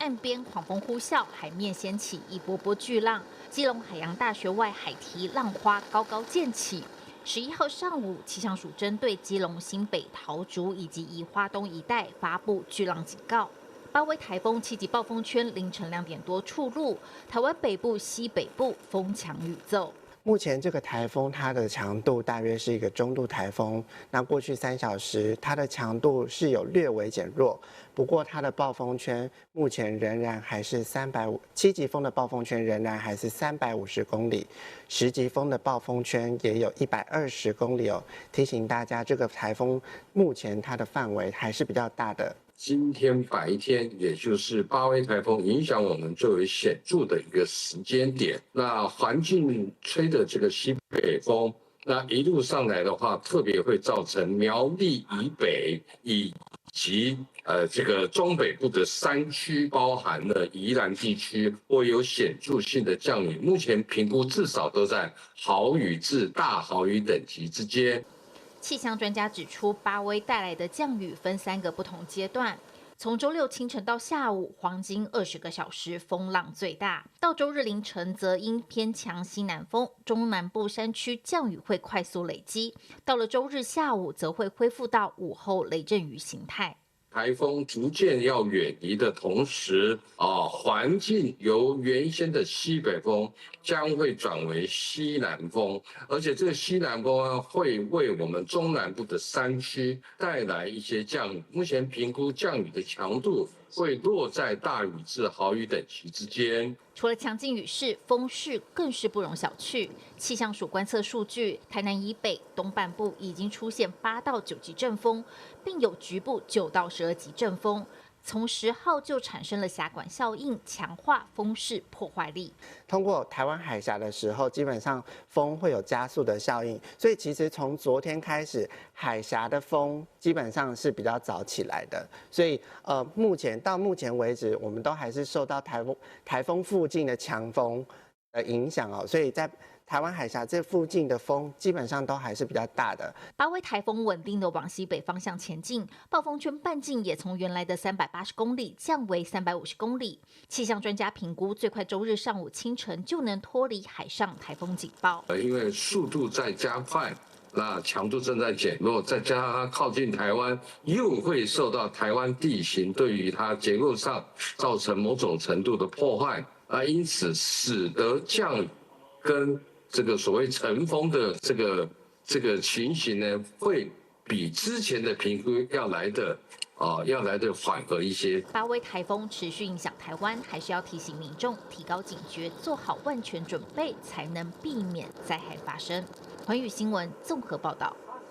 岸边狂风呼啸，海面掀起一波波巨浪。基隆海洋大学外海堤浪花高高溅起。11号上午，气象署针对基隆新北、桃竹以及宜花东一带发布巨浪警告。巴威台风7级暴风圈凌晨2点多触陆，台湾北部、西北部风强雨骤。目前这个台风它的强度大约是一个中度台风，那过去3小时它的强度是有略微减弱，不过它的暴风圈目前仍然还是7级风的暴风圈仍然还是350公里，10级风的暴风圈也有120公里哦。提醒大家，这个台风目前它的范围还是比较大的。今天白天，也就是巴威台风影响我们最为显著的一个时间点。那环境吹的这个西北风，那一路上来的话，特别会造成苗栗以北以及这个中北部的山区，包含了宜兰地区，会有显著性的降雨。目前评估至少都在豪雨至大豪雨等级之间。气象专家指出，巴威带来的降雨分3个不同阶段。从周六清晨到下午，黄金20个小时风浪最大；到周日凌晨，则因偏强西南风，中南部山区降雨会快速累积。到了周日下午，则会恢复到午后雷阵雨形态。台风逐渐要远离的同时，环境由原先的西北风将会转为西南风，而且这个西南风会为我们中南部的山区带来一些降雨。目前评估降雨的强度会落在大雨至豪雨等级之间。除了强劲雨势，风势更是不容小觑。气象署观测数据，台南以北东半部已经出现8到9级阵风，并有局部9到12级阵风。从10号就产生了峡管效应，强化风势破坏力。通过台湾海峡的时候，基本上风会有加速的效应，所以其实从昨天开始，海峡的风基本上是比较早起来的。所以到目前为止，我们都还是受到台风附近的强风的影响哦，所以在台湾海峡这附近的风基本上都还是比较大的。巴威台风稳定的往西北方向前进，暴风圈半径也从原来的380公里降为350公里。气象专家评估，最快周日上午清晨就能脱离海上台风警报。因为速度在加快，那强度正在减弱，再加上它靠近台湾，又会受到台湾地形对于它结构上造成某种程度的破坏，因此使得降雨跟这个所谓阵风的这个情形呢，会比之前的评估要来的缓和一些。巴威台风持续影响台湾，还是要提醒民众提高警觉，做好万全准备，才能避免灾害发生。寰宇新闻综合报道。